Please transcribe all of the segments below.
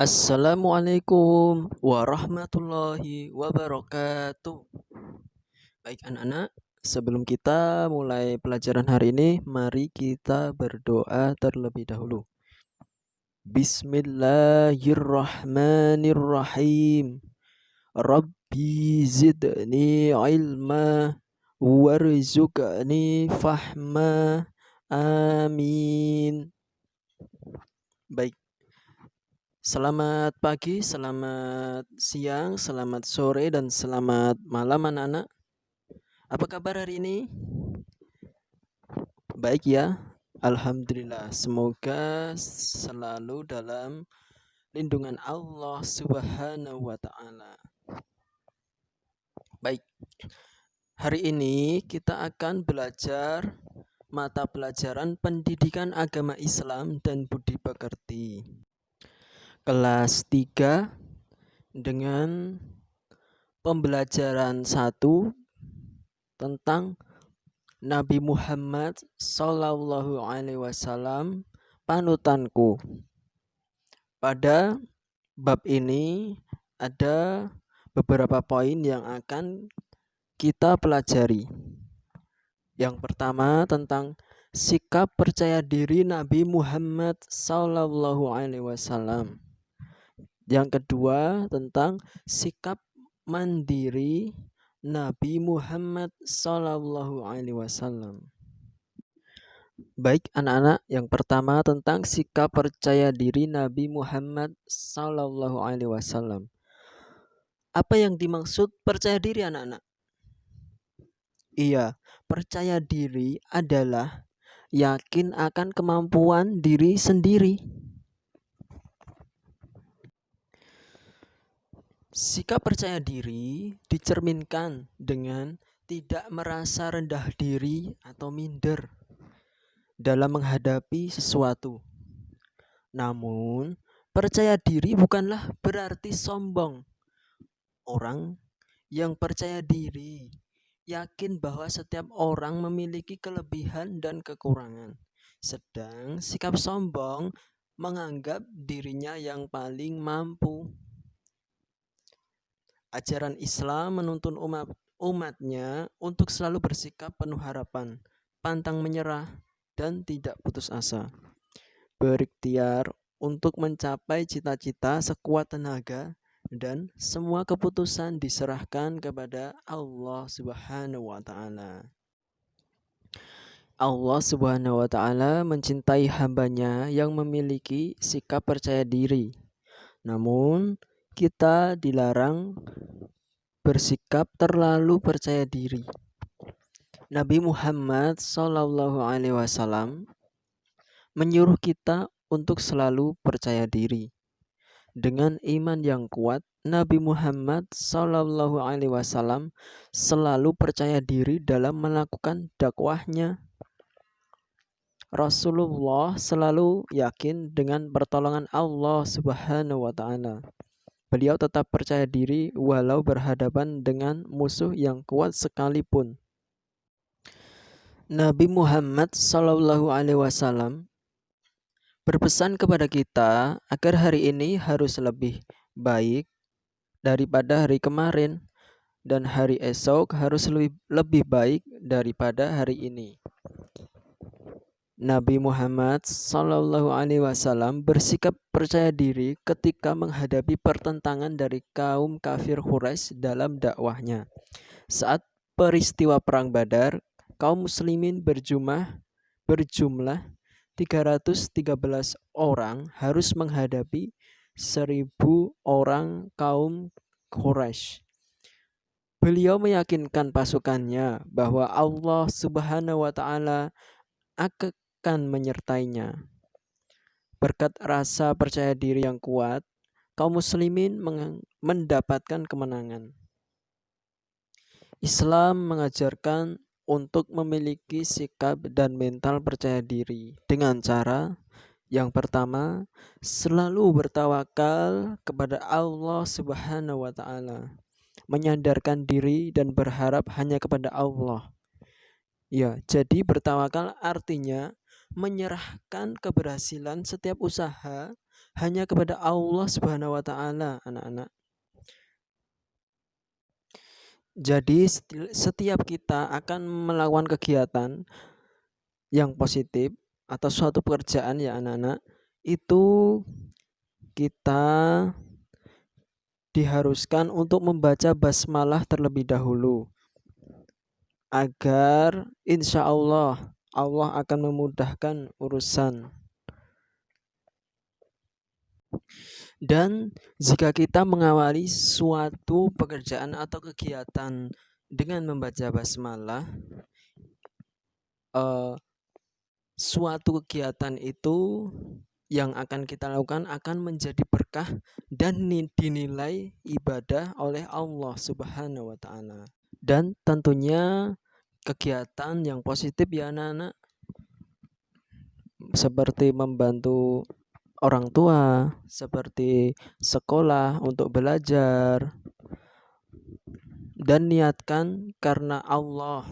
Assalamualaikum warahmatullahi wabarakatuh. Baik anak-anak, sebelum kita mulai pelajaran hari ini, mari kita berdoa terlebih dahulu. Bismillahirrahmanirrahim. Rabbi zidni ilma warzuqni fahma. Amin. Baik. Selamat pagi, selamat siang, selamat sore, dan selamat malam anak-anak. Apa kabar hari ini? Baik ya, Alhamdulillah. Semoga selalu dalam lindungan Allah Subhanahu wa Ta'ala. Baik, hari ini kita akan belajar mata pelajaran pendidikan agama Islam dan budi pekerti. Kelas 3 dengan pembelajaran 1 tentang Nabi Muhammad Sallallahu Alaihi Wasallam, panutanku. Pada bab ini ada beberapa poin yang akan kita pelajari. Yang pertama tentang sikap percaya diri Nabi Muhammad Sallallahu Alaihi Wasallam. Yang kedua tentang sikap mandiri Nabi Muhammad Sallallahu Alaihi Wasallam. Baik anak-anak, yang pertama tentang sikap percaya diri Nabi Muhammad Sallallahu Alaihi Wasallam. Apa yang dimaksud percaya diri anak-anak? Iya, percaya diri adalah yakin akan kemampuan diri sendiri. Sikap percaya diri dicerminkan dengan tidak merasa rendah diri atau minder dalam menghadapi sesuatu. Namun, percaya diri bukanlah berarti sombong. Orang yang percaya diri yakin bahwa setiap orang memiliki kelebihan dan kekurangan. Sedang sikap sombong menganggap dirinya yang paling mampu. Ajaran Islam menuntun umatnya untuk selalu bersikap penuh harapan, pantang menyerah, dan tidak putus asa. Berikhtiar untuk mencapai cita-cita sekuat tenaga, dan semua keputusan diserahkan kepada Allah Subhanahu wa Ta'ala. Allah Subhanahu wa Ta'ala mencintai hambanya yang memiliki sikap percaya diri. Namun, kita dilarang bersikap terlalu percaya diri. Nabi Muhammad Sallallahu Alaihi Wasallam menyuruh kita untuk selalu percaya diri. Dengan iman yang kuat, Nabi Muhammad Sallallahu Alaihi Wasallam selalu percaya diri dalam melakukan dakwahnya. Rasulullah selalu yakin dengan pertolongan Allah Subhanahu wa Ta'ala. Beliau tetap percaya diri walau berhadapan dengan musuh yang kuat sekalipun. Nabi Muhammad Sallallahu Alaihi Wasallam berpesan kepada kita agar hari ini harus lebih baik daripada hari kemarin, dan hari esok harus lebih baik daripada hari ini. Nabi Muhammad Sallallahu Alaihi Wasallam bersikap percaya diri ketika menghadapi pertentangan dari kaum kafir Quraisy dalam dakwahnya. Saat peristiwa Perang Badar, kaum muslimin berjumlah 313 orang harus menghadapi 1.000 orang kaum Quraisy. Beliau meyakinkan pasukannya bahwa Allah Subhanahu wa Ta'ala akan menyertainya. Berkat rasa percaya diri yang kuat, kaum muslimin mendapatkan kemenangan. Islam mengajarkan untuk memiliki sikap dan mental percaya diri dengan cara yang pertama, selalu bertawakal kepada Allah Subhanahu wa Ta'ala, menyandarkan diri dan berharap hanya kepada Allah. Ya, jadi bertawakal artinya menyerahkan keberhasilan setiap usaha hanya kepada Allah Subhanahu wa taala, anak-anak. Jadi setiap kita akan melakukan kegiatan yang positif atau suatu pekerjaan ya anak-anak, itu kita diharuskan untuk membaca basmalah terlebih dahulu agar insya Allah Allah akan memudahkan urusan. Dan jika kita mengawali suatu pekerjaan atau kegiatan dengan membaca basmalah, suatu kegiatan itu yang akan kita lakukan akan menjadi berkah dan dinilai ibadah oleh Allah Subhanahu wa taala. Dan tentunya kegiatan yang positif ya anak-anak, seperti membantu orang tua, seperti sekolah untuk belajar, dan niatkan karena Allah.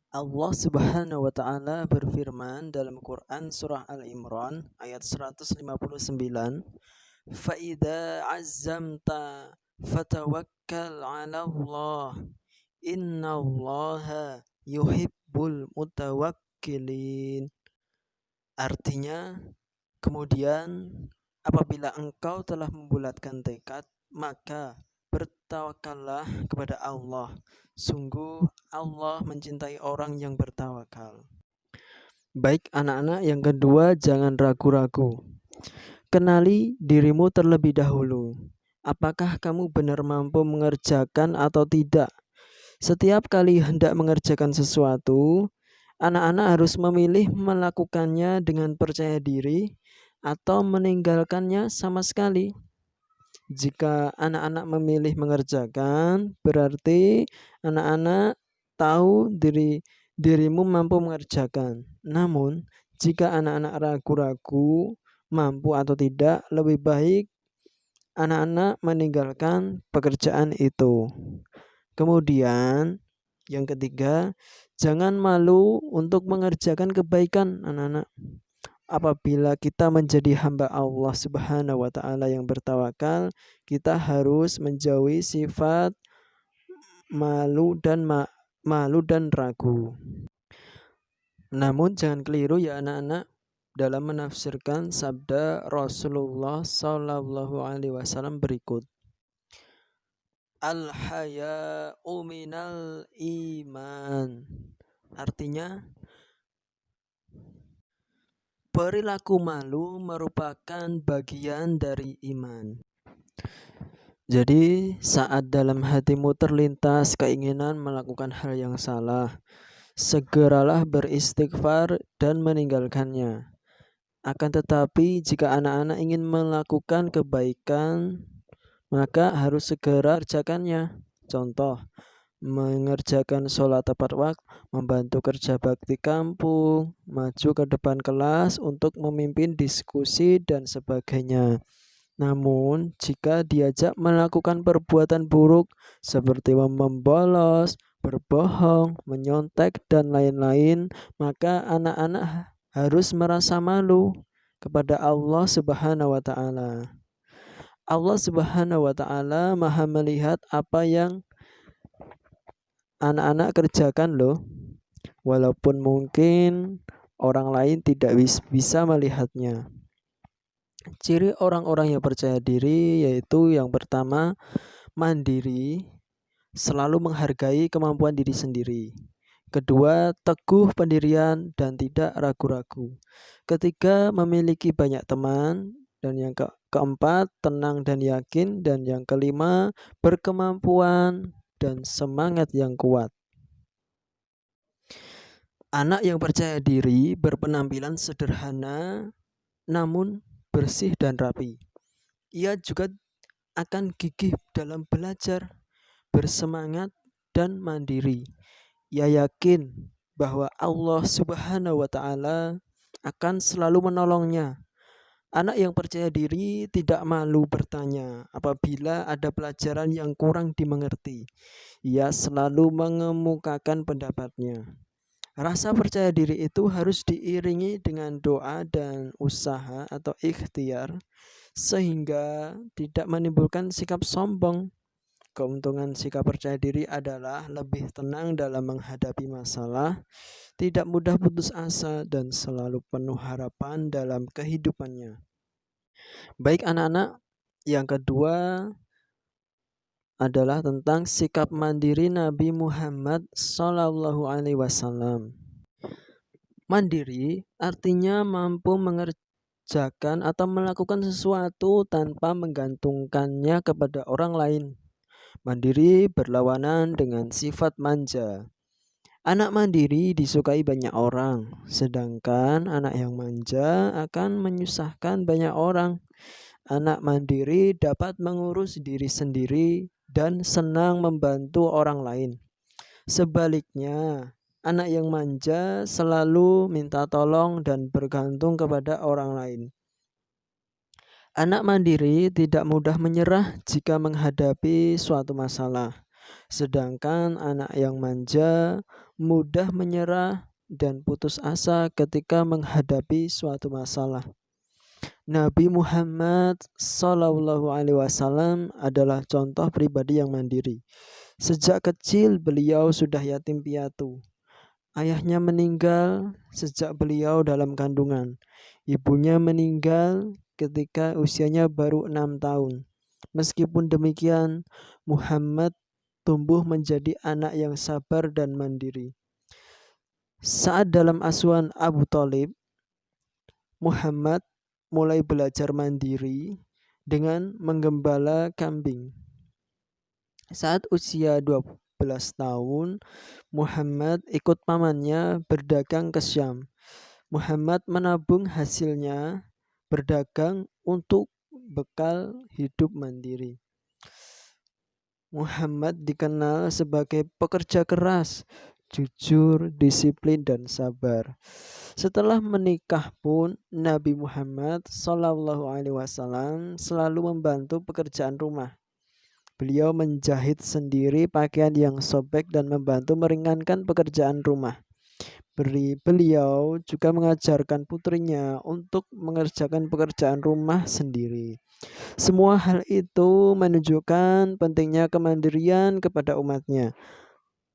Allah Subhanahu wa taala berfirman dalam Quran surah Al-Imran ayat 159, "Fa idza azzamta fatawakkal 'ala Allah. Innallaha yuhibbul mutawakkilin." Artinya, kemudian apabila engkau telah membulatkan tekad, maka bertawakallah kepada Allah. Sungguh Allah mencintai orang yang bertawakal. Baik anak-anak, yang kedua, jangan ragu-ragu. Kenali dirimu terlebih dahulu. Apakah kamu benar mampu mengerjakan atau tidak? Setiap kali hendak mengerjakan sesuatu, anak-anak harus memilih melakukannya dengan percaya diri atau meninggalkannya sama sekali. Jika anak-anak memilih mengerjakan, berarti anak-anak tahu dirimu mampu mengerjakan. Namun, jika anak-anak ragu-ragu mampu atau tidak, lebih baik anak-anak meninggalkan pekerjaan itu. Kemudian, yang ketiga, jangan malu untuk mengerjakan kebaikan, anak-anak. Apabila kita menjadi hamba Allah Subhanahu wa taala yang bertawakal, kita harus menjauhi sifat malu dan ragu. Namun jangan keliru ya anak-anak dalam menafsirkan sabda Rasulullah Shallallahu alaihi wasallam berikut. Al-haya'u minal iman. Artinya, perilaku malu merupakan bagian dari iman. Jadi, saat dalam hatimu terlintas keinginan melakukan hal yang salah, segeralah beristighfar dan meninggalkannya. Akan tetapi, jika anak-anak ingin melakukan kebaikan, maka harus segera kerjakannya. Contoh, mengerjakan sholat tepat waktu, membantu kerja bakti kampung, maju ke depan kelas untuk memimpin diskusi dan sebagainya. Namun, jika diajak melakukan perbuatan buruk seperti membolos, berbohong, menyontek, dan lain-lain, maka anak-anak harus merasa malu kepada Allah Subhanahu wa taala. Allah Subhanahu wa taala Maha melihat apa yang anak-anak kerjakan loh, walaupun mungkin orang lain tidak bisa melihatnya. Ciri orang-orang yang percaya diri yaitu yang pertama, mandiri, selalu menghargai kemampuan diri sendiri. Kedua, teguh pendirian dan tidak ragu-ragu. Ketiga, memiliki banyak teman. Dan yang keempat, tenang dan yakin. Dan yang kelima, berkemampuan dan semangat yang kuat. Anak yang percaya diri berpenampilan sederhana namun bersih dan rapi. Ia juga akan gigih dalam belajar, bersemangat dan mandiri. Ia yakin bahwa Allah Subhanahu wa taala akan selalu menolongnya. Anak yang percaya diri tidak malu bertanya apabila ada pelajaran yang kurang dimengerti. Ia selalu mengemukakan pendapatnya. Rasa percaya diri itu harus diiringi dengan doa dan usaha atau ikhtiar sehingga tidak menimbulkan sikap sombong. Keuntungan sikap percaya diri adalah lebih tenang dalam menghadapi masalah, tidak mudah putus asa, dan selalu penuh harapan dalam kehidupannya. Baik anak-anak, yang kedua adalah tentang sikap mandiri Nabi Muhammad SAW. Mandiri artinya mampu mengerjakan atau melakukan sesuatu tanpa menggantungkannya kepada orang lain. Mandiri berlawanan dengan sifat manja. Anak mandiri disukai banyak orang, sedangkan anak yang manja akan menyusahkan banyak orang. Anak mandiri dapat mengurus diri sendiri dan senang membantu orang lain. Sebaliknya, anak yang manja selalu minta tolong dan bergantung kepada orang lain. Anak mandiri tidak mudah menyerah jika menghadapi suatu masalah, sedangkan anak yang manja mudah menyerah dan putus asa ketika menghadapi suatu masalah. Nabi Muhammad SAW adalah contoh pribadi yang mandiri. Sejak kecil beliau sudah yatim piatu. Ayahnya meninggal sejak beliau dalam kandungan. Ibunya meninggal ketika usianya baru 6 tahun. Meskipun demikian, Muhammad tumbuh menjadi anak yang sabar dan mandiri. Saat dalam asuhan Abu Thalib, Muhammad mulai belajar mandiri dengan menggembala kambing. Saat usia 12 tahun, Muhammad ikut pamannya berdagang ke Syam. Muhammad menabung hasilnya berdagang untuk bekal hidup mandiri. Muhammad dikenal sebagai pekerja keras, jujur, disiplin, dan sabar. Setelah menikah pun, Nabi Muhammad SAW selalu membantu pekerjaan rumah. Beliau menjahit sendiri pakaian yang sobek dan membantu meringankan pekerjaan rumah. Beliau juga mengajarkan putrinya untuk mengerjakan pekerjaan rumah sendiri. Semua hal itu menunjukkan pentingnya kemandirian kepada umatnya.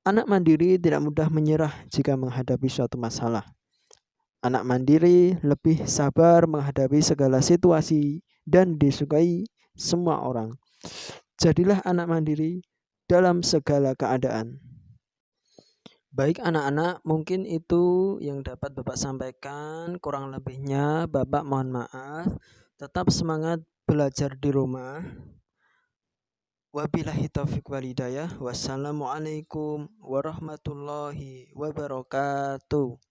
Anak mandiri tidak mudah menyerah jika menghadapi suatu masalah. Anak mandiri lebih sabar menghadapi segala situasi dan disukai semua orang. Jadilah anak mandiri dalam segala keadaan. Baik anak-anak, mungkin itu yang dapat Bapak sampaikan. Kurang lebihnya Bapak mohon maaf. Tetap semangat belajar di rumah. Wabillahi taufiq wal hidayah. Wassalamualaikum warahmatullahi wabarakatuh.